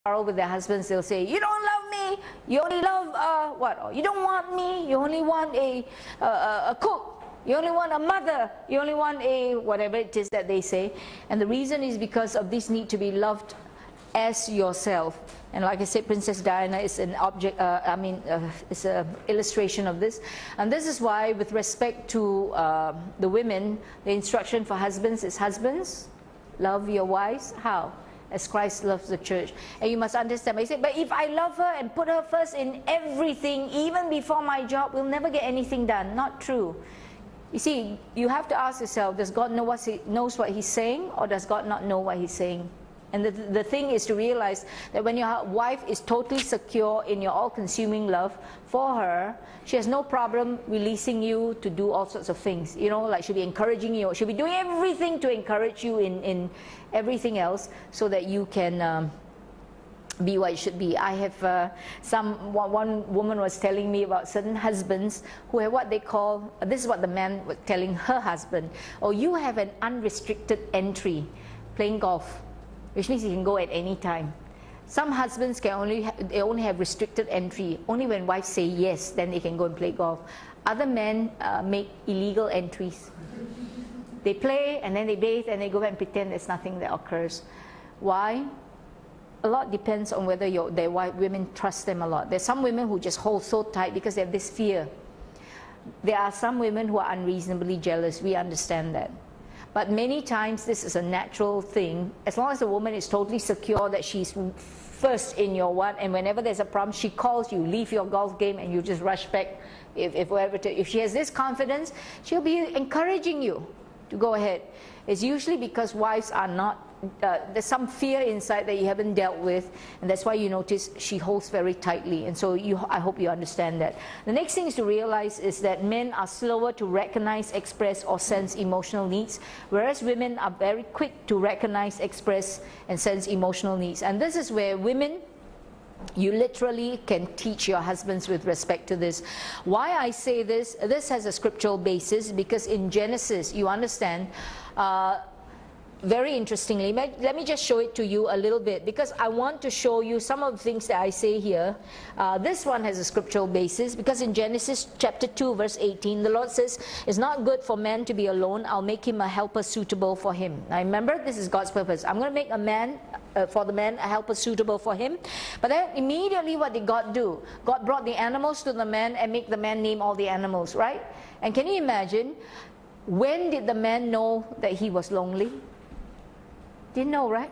quarrel with their husbands, they'll say, you don't love me, you only love, what? You don't want me, you only want a cook, you only want a mother, you only want a whatever it is that they say. And the reason is because of this need to be loved as yourself. And like I said, Princess Diana is an object, it's an illustration of this. And this is why, with respect to the women, the instruction for husbands is, husbands, love your wives. How? As Christ loves the church. And you must understand. But you say, but if I love her and put her first in everything, even before my job, we'll never get anything done. Not true. You see, you have to ask yourself, does God know knows what He's saying, or does God not know what He's saying? And the thing is to realize that when your wife is totally secure in your all-consuming love for her, she has no problem releasing you to do all sorts of things. You know, like she'll be encouraging you, she'll be doing everything to encourage you in everything else, so that you can be what you should be. I have one woman was telling me about certain husbands who have what they call, this is what the man was telling her husband, oh, you have an unrestricted entry playing golf, which means you can go at any time. Some husbands can only have restricted entry. Only when wives say yes, then they can go and play golf. Other men make illegal entries. They play and then they bathe and they go and pretend there's nothing that occurs. Why? A lot depends on whether their women trust them a lot. There's some women who just hold so tight because they have this fear. There are some women who are unreasonably jealous. We understand that. But many times this is a natural thing. As long as the woman is totally secure that she's first in your one, and whenever there's a problem, she calls you, leave your golf game, and you just rush back. If she has this confidence, she'll be encouraging you to go ahead. It's usually because wives are not, there's some fear inside that you haven't dealt with, and that's why you notice she holds very tightly. And so I hope you understand that. The next thing is to realize is that men are slower to recognize, express, or sense emotional needs, whereas women are very quick to recognize, express, and sense emotional needs. And this is where women, you literally can teach your husbands with respect to this. Why I say this, this has a scriptural basis, because in Genesis, you understand, very interestingly, let me just show it to you a little bit, because I want to show you some of the things that I say here. This one has a scriptural basis, because in Genesis chapter 2 verse 18, the Lord says, it's not good for man to be alone, I'll make him a helper suitable for him. Now remember, this is God's purpose. I'm going to make a man, for the man, a helper suitable for him. But then immediately what did God do? God brought the animals to the man and make the man name all the animals, right? And can you imagine, when did the man know that he was lonely? Didn't know, right?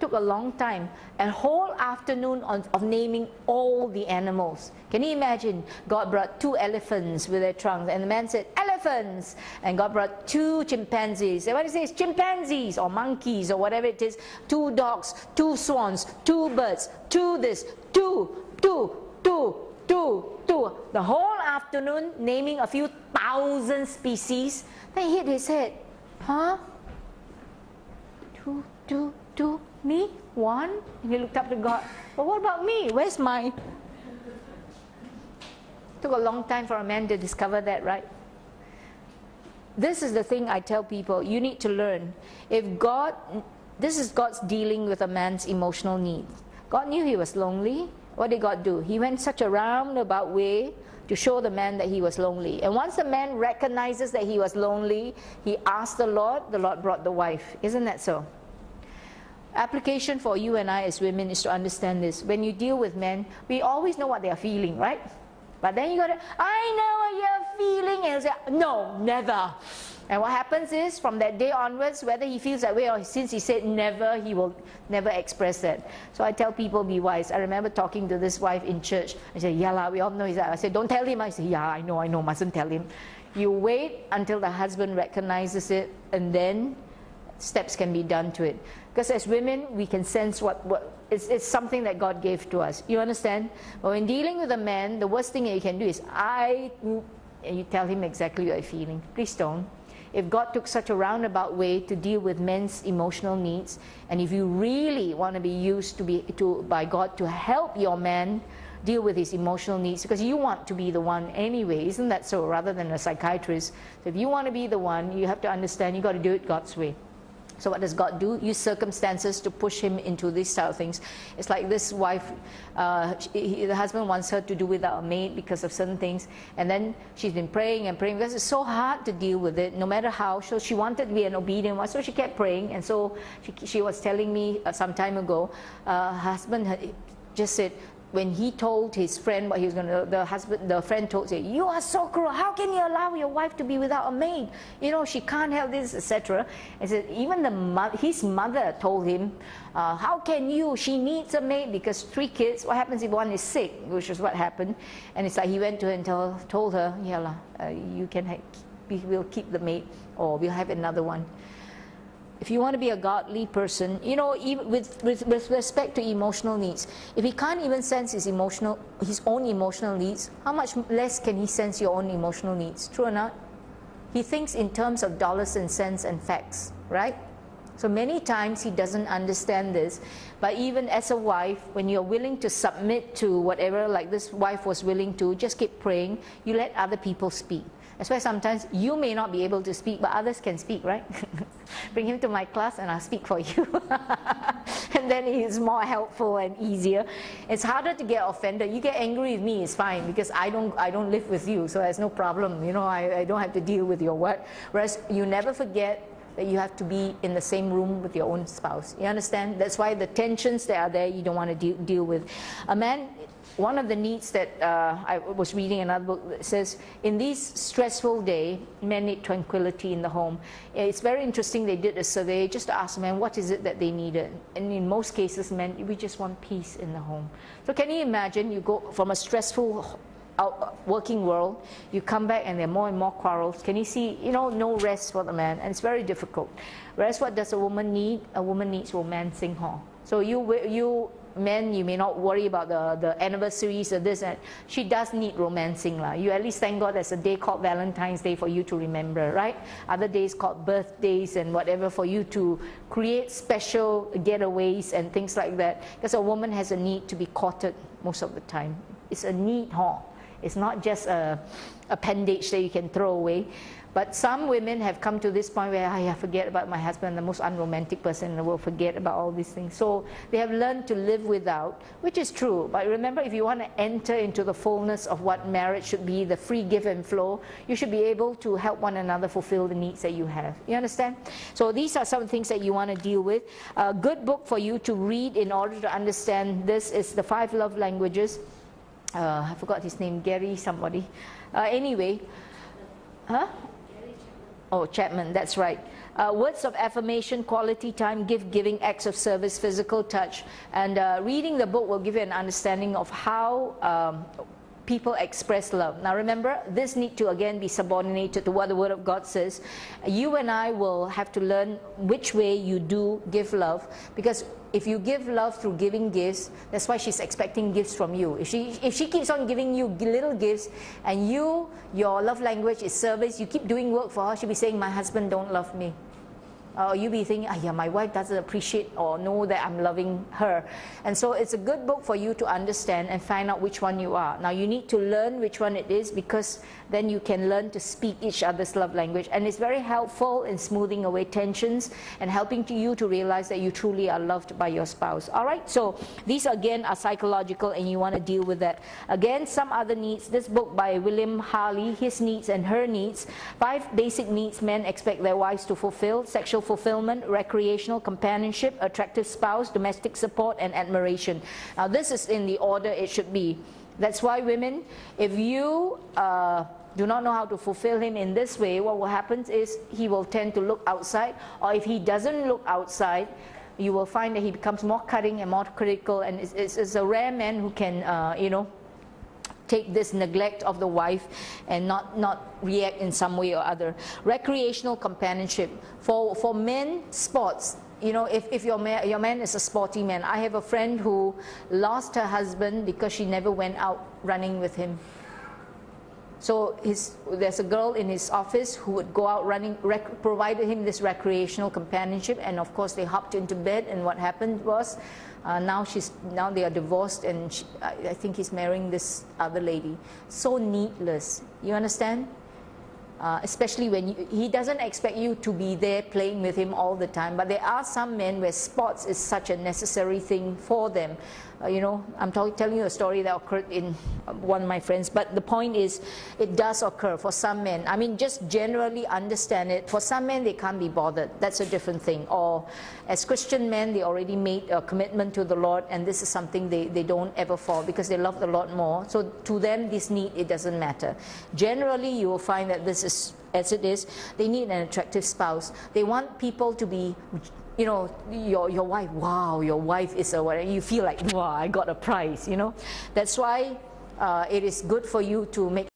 Took a long time, a whole afternoon of naming all the animals. Can you imagine? God brought 2 elephants with their trunks, and the man said, elephants! And God brought 2 chimpanzees. Everybody says chimpanzees, or monkeys, or whatever it is. 2 dogs, 2 swans, 2 birds, 2 this, 2. The whole afternoon naming a few thousand species. Then he hit his head. Huh? 2, me? 1? And he looked up to God. But what about me? Where's my? Took a long time for a man to discover that, right? This is the thing I tell people. You need to learn. This is God's dealing with a man's emotional needs. God knew he was lonely. What did God do? He went such a roundabout way to show the man that he was lonely. And once the man recognizes that he was lonely, he asked the Lord brought the wife. Isn't that so? Application for you and I as women is to understand this. When you deal with men, we always know what they are feeling, right? But then you gotta, I know what you're feeling, and he'll say, no, never. And what happens is, from that day onwards, whether he feels that way or since he said never, he will never express that. So I tell people, be wise. I remember talking to this wife in church. I said, yeah lah, we all know that. I said, don't tell him. I said, yeah, I know, mustn't tell him. You wait until the husband recognizes it, and then steps can be done to it. Because as women, we can sense it's something that God gave to us. You understand? But when dealing with a man, the worst thing that you can do is, and you tell him exactly what you're feeling. Please don't. If God took such a roundabout way to deal with men's emotional needs, and if you really want to be used by God to help your man deal with his emotional needs, because you want to be the one anyway, isn't that so, rather than a psychiatrist? So if you want to be the one, you have to understand, you got to do it God's way. So what does God do? Use circumstances to push him into these style of things. It's like this wife, the husband wants her to do without a maid because of certain things, and then she's been praying and praying because it's so hard to deal with it, no matter how. So she wanted to be an obedient one, so she kept praying, and so she was telling me some time ago, her husband had just said, when he told his friend what he was going to, the friend told him, "You are so cruel. How can you allow your wife to be without a maid? You know, she can't help this, etc." And said even his mother told him, "How can you? She needs a maid because 3 kids. What happens if one is sick?" Which is what happened. And it's like he went to her and told her, "Yeah, we'll keep the maid, or we'll have another one." If you want to be a godly person, you know, even with respect to emotional needs, if he can't even sense his own emotional needs, how much less can he sense your own emotional needs? True or not? He thinks in terms of dollars and cents and facts, right? So many times he doesn't understand this. But even as a wife, when you're willing to submit to whatever, like this wife was willing to, just keep praying, you let other people speak. That's why sometimes you may not be able to speak, but others can speak, right? Bring him to my class and I'll speak for you. And then it's more helpful and easier. It's harder to get offended. You get angry with me, it's fine, because I don't live with you, so there's no problem. You know, I don't have to deal with your word. Whereas you never forget that you have to be in the same room with your own spouse. You understand? That's why the tensions that are there, you don't want to deal with. A man, one of the needs that I was reading another book that says, in these stressful days, men need tranquility in the home. It's very interesting, they did a survey just to ask men what is it that they needed. And in most cases, men, we just want peace in the home. So can you imagine, you go from a stressful working world, you come back and there are more and more quarrels. Can you see, you know, no rest for the man, and it's very difficult. Whereas what does a woman need? A woman needs romancing, huh? So you men, you may not worry about the anniversaries or this, and she does need romancing. You at least thank God there's a day called Valentine's Day for you to remember, right? Other days called birthdays and whatever for you to create special getaways and things like that. Because a woman has a need to be courted most of the time. It's a need, huh? It's not just a appendage that you can throw away. But some women have come to this point where I forget about my husband, the most unromantic person in the world, forget about all these things. So they have learned to live without, which is true. But remember, if you want to enter into the fullness of what marriage should be, the free give and flow, you should be able to help one another fulfill the needs that you have. You understand? So these are some things that you want to deal with. A good book for you to read in order to understand this is The 5 Love Languages. I forgot his name, Gary somebody. Anyway, huh? Oh, Chapman, that's right. Words of affirmation, quality time, giving, acts of service, physical touch. And reading the book will give you an understanding of how people express love. Now remember, this need to again be subordinated to what the Word of God says. You and I will have to learn which way you do give love, because if you give love through giving gifts, that's why she's expecting gifts from you. If she keeps on giving you little gifts, and your love language is service, you keep doing work for her, she'll be saying, my husband don't love me. Or you'll be thinking, yeah, my wife doesn't appreciate or know that I'm loving her. And so it's a good book for you to understand and find out which one you are. Now you need to learn which one it is, because then you can learn to speak each other's love language. And it's very helpful in smoothing away tensions and helping you to realize that you truly are loved by your spouse. All right, so these again are psychological, and you want to deal with that. Again, some other needs. This book by William Harley, His Needs and Her Needs. 5 basic needs men expect their wives to fulfill: sexual fulfillment, recreational companionship, attractive spouse, domestic support, and admiration. Now this is in the order it should be. That's why women, if you do not know how to fulfill him in this way, what will happen is he will tend to look outside, or if he doesn't look outside, you will find that he becomes more cutting and more critical, and it's a rare man who can, you know, take this neglect of the wife and not react in some way or other. Recreational companionship. For men, sports. You know, if your man is a sporty man. I have a friend who lost her husband because she never went out running with him. So there's a girl in his office who would go out running, provided him this recreational companionship, and of course they hopped into bed, and what happened was, now they are divorced, and I think he's marrying this other lady. So needless. You understand? especially when he doesn't expect you to be there playing with him all the time. But there are some men where sports is such a necessary thing for them. You know, I'm telling you a story that occurred in one of my friends, but the point is, it does occur for some men. I mean, just generally understand it. For some men, they can't be bothered. That's a different thing. Or as Christian men, they already made a commitment to the Lord, and this is something they don't ever fall, because they love the Lord more. So to them, this need, it doesn't matter. Generally, you will find that this is as it is. They need an attractive spouse. They want people to be, you know, your wife, wow, your wife is a whatever. You feel like, wow, I got a prize, you know. That's why it is good for you to make